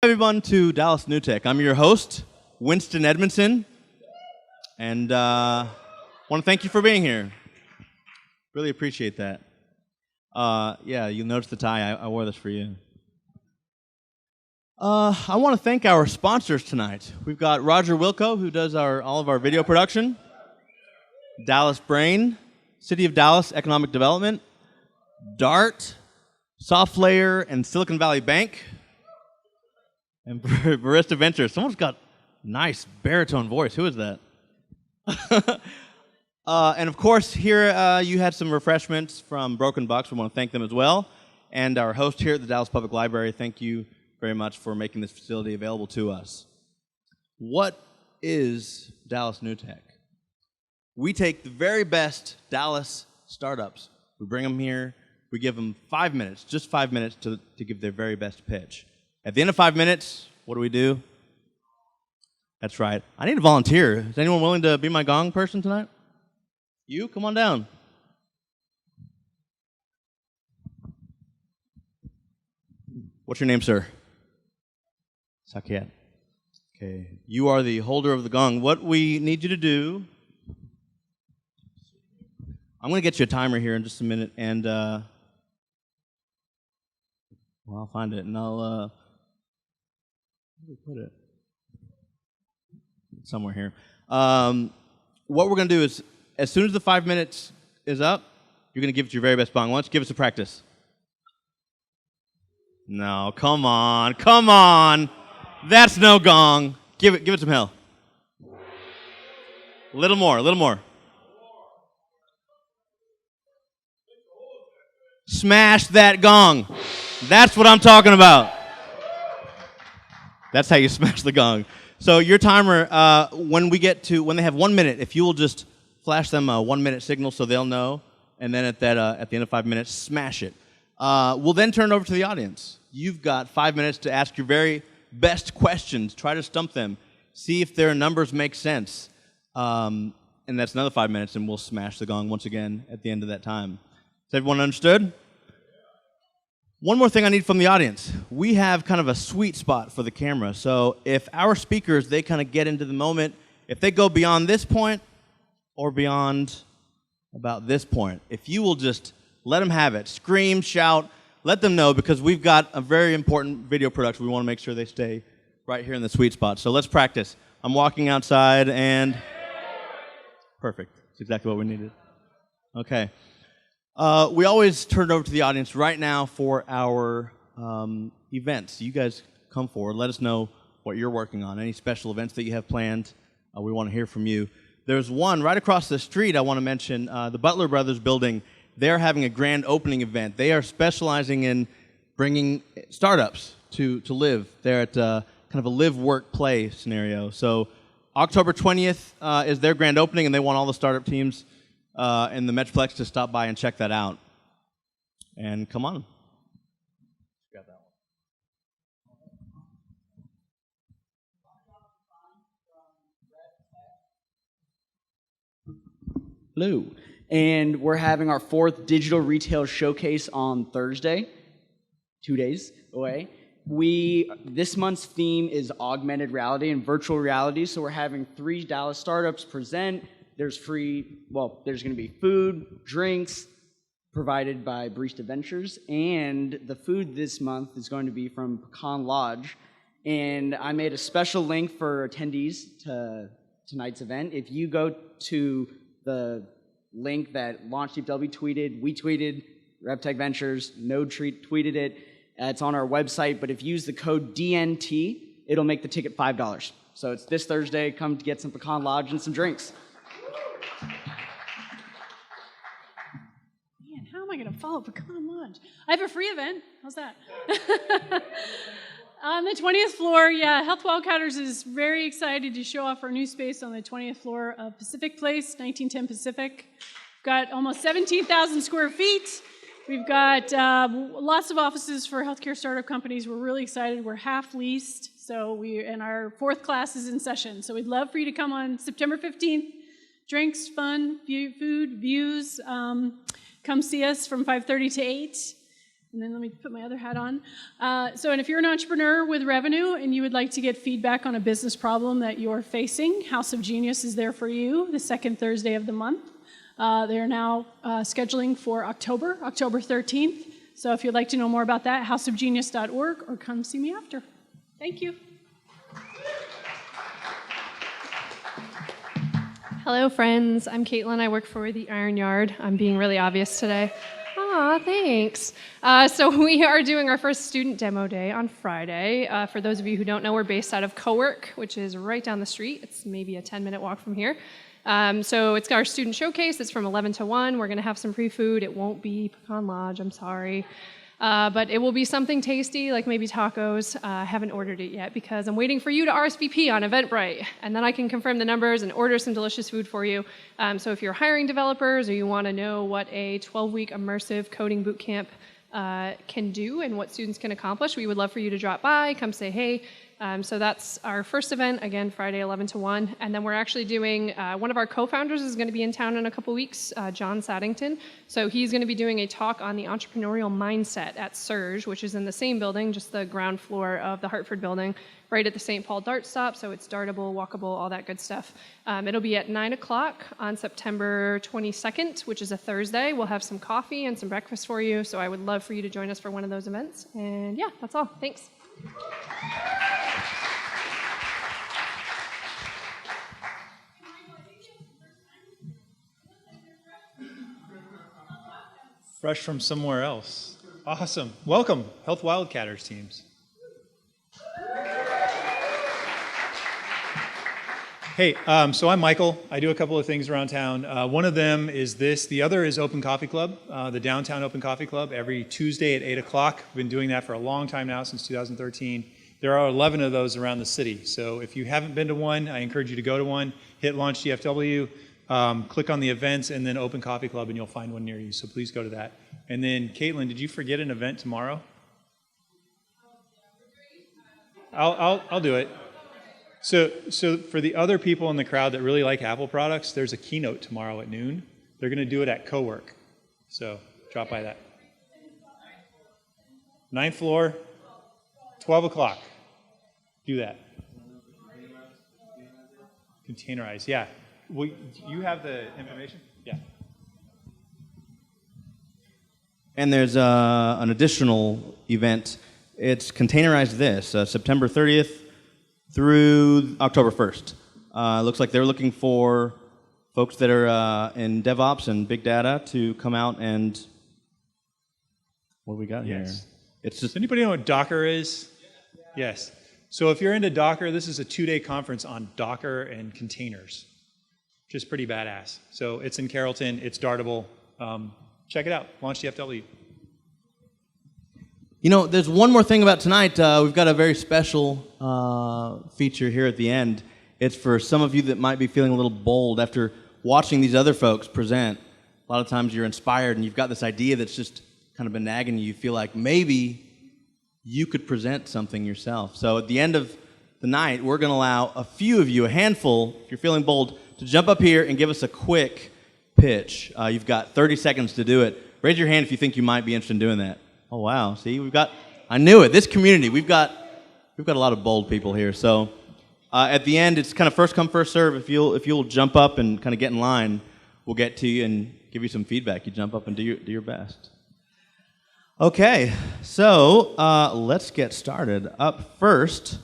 everyone to Dallas New Tech. I'm your host, Winston Edmondson, and want to thank you for being here. Really appreciate that. Yeah, you'll notice the tie. I wore this for you. I want to thank our sponsors tonight. We've got Roger Wilco, who does all of our video production, Dallas Brain, City of Dallas Economic Development, DART, SoftLayer, and Silicon Valley Bank, and Barista Ventures. Someone's got a nice baritone voice. Who is that? And of course, here you had some refreshments from Broken Bucks. We want to thank them as well. And our host here at the Dallas Public Library, thank you very much for making this facility available to us. What is Dallas New Tech? We take the very best Dallas startups. We bring them here. We give them 5 minutes, just 5 minutes to give their very best pitch. At the end of 5 minutes, what do? That's right. I need a volunteer. Is anyone willing to be my gong person tonight? You? Come on down. What's your name, sir? Sakyat. Okay. You are the holder of the gong. What we need you to do, I'm going to get you a timer here in just a minute, and well, I'll find it, and I'll where did we put it? Somewhere here. What we're going to do is, as soon as the 5 minutes is up, you're going to give it your very best bong. Why don't you give us a practice? No, come on, come on. That's no gong. Give it some hell. A little more, a little more. Smash that gong. That's what I'm talking about. That's how you smash the gong. So your timer, when they have 1 minute, if you will just flash them a 1 minute signal so they'll know, and then at the end of 5 minutes, smash it. We'll then turn it over to the audience. You've got 5 minutes to ask your very best questions. Try to stump them. See if their numbers make sense. And that's another 5 minutes, and we'll smash the gong once again at the end of that time. Has everyone understood? One more thing I need from the audience. We have kind of a sweet spot for the camera. So if our speakers, they kind of get into the moment, if they go beyond this point or beyond about this point, if you will just let them have it, scream, shout, let them know, because we've got a very important video production. We want to make sure they stay right here in the sweet spot. So let's practice. I'm walking outside and perfect. That's exactly what we needed. Okay. We always turn it over to the audience right now for our events. You guys come forward. Let us know what you're working on. Any special events that you have planned, we want to hear from you. There's one right across the street I want to mention, the Butler Brothers building. They're having a grand opening event. They are specializing in bringing startups to live. They're at kind of a live, work, play scenario. So October 20th is their grand opening, and they want all the startup teams in the Metroplex to stop by and check that out. And come on. Grab that one. Hello. And we're having our 4th digital retail showcase on Thursday, 2 days away. This month's theme is augmented reality and virtual reality, so we're having 3 Dallas startups present. There's going to be food, drinks provided by Barista Ventures, and the food this month is going to be from Pecan Lodge. And I made a special link for attendees to tonight's event. If you go to the link that LaunchDeepW tweeted, we tweeted, RevTech Ventures, Node tweeted it. It's on our website, but if you use the code DNT, it'll make the ticket $5. So it's this Thursday. Come to get some Pecan Lodge and some drinks. Man, how am I going to follow Pecan Lodge? I have a free event. How's that? On the 20th floor, Health Wildcatters is very excited to show off our new space on the 20th floor of Pacific Place, 1910 Pacific. We've got almost 17,000 square feet. We've got lots of offices for healthcare startup companies. We're really excited. We're half leased, and our 4th class is in session. So we'd love for you to come on September 15th. Drinks, fun, food, views. Come see us from 5:30 to 8. And then let me put my other hat on. And if you're an entrepreneur with revenue and you would like to get feedback on a business problem that you're facing, House of Genius is there for you the second Thursday of the month. They are now scheduling for October 13th. So if you'd like to know more about that, houseofgenius.org, or come see me after. Thank you. Hello, friends. I'm Caitlin. I work for the Iron Yard. I'm being really obvious today. Aw, thanks. So we are doing our first student demo day on Friday. For those of you who don't know, we're based out of Cowork, which is right down the street. It's maybe a 10-minute walk from here. So it's our student showcase. It's from 11 to 1. We're going to have some free food. It won't be Pecan Lodge. I'm sorry. But it will be something tasty, like maybe tacos. I haven't ordered it yet because I'm waiting for you to RSVP on Eventbrite, and then I can confirm the numbers and order some delicious food for you. So if you're hiring developers or you want to know what a 12-week immersive coding bootcamp can do and what students can accomplish, we would love for you to drop by, come say hey. So that's our first event, again, Friday 11 to 1. And then we're actually doing, one of our co-founders is going to be in town in a couple weeks, John Saddington. So he's going to be doing a talk on the entrepreneurial mindset at Surge, which is in the same building, just the ground floor of the Hartford building, right at the St. Paul Dart stop. So it's dartable, walkable, all that good stuff. It'll be at 9 o'clock on September 22nd, which is a Thursday. We'll have some coffee and some breakfast for you. So I would love for you to join us for one of those events. And yeah, that's all. Thanks. Fresh from somewhere else. Awesome. Welcome, Health Wildcatters teams. Hey, so I'm Michael. I do a couple of things around town. One of them is this. The other is Open Coffee Club, the Downtown Open Coffee Club, every Tuesday at 8 o'clock. We've been doing that for a long time now, since 2013. There are 11 of those around the city. So if you haven't been to one, I encourage you to go to one. Hit Launch DFW. Click on the events and then Open Coffee Club and you'll find one near you, so please go to that. And then, Caitlin, did you forget an event tomorrow? I'll do it. So for the other people in the crowd that really like Apple products, there's a keynote tomorrow at noon. They're going to do it at Cowork, so drop by that. 9th floor, 12 o'clock. Do that. Containerize, yeah. Well, you have the information? Yeah. And there's an additional event. It's Containerize This, September 30th through October 1st. Looks like they're looking for folks that are in DevOps and big data to come out and... What do we got here? It's just, anybody know what Docker is? Yes. So if you're into Docker, this is a 2-day conference on Docker and containers. Just pretty badass. So it's in Carrollton. It's dartable. Check it out. Launch DFW. You know, there's one more thing about tonight. We've got a very special feature here at the end. It's for some of you that might be feeling a little bold after watching these other folks present. A lot of times you're inspired and you've got this idea that's just kind of been nagging you. You feel like maybe you could present something yourself. So at the end of the night, we're going to allow a few of you, a handful, if you're feeling bold, to jump up here and give us a quick pitch. You've got 30 seconds to do it. Raise your hand if you think you might be interested in doing that. Oh, wow. See, I knew it. This community, we've got a lot of bold people here. So at the end, it's kind of first come, first serve. If you'll jump up and kind of get in line, we'll get to you and give you some feedback. You jump up and do your best. Okay, so let's get started. Up first,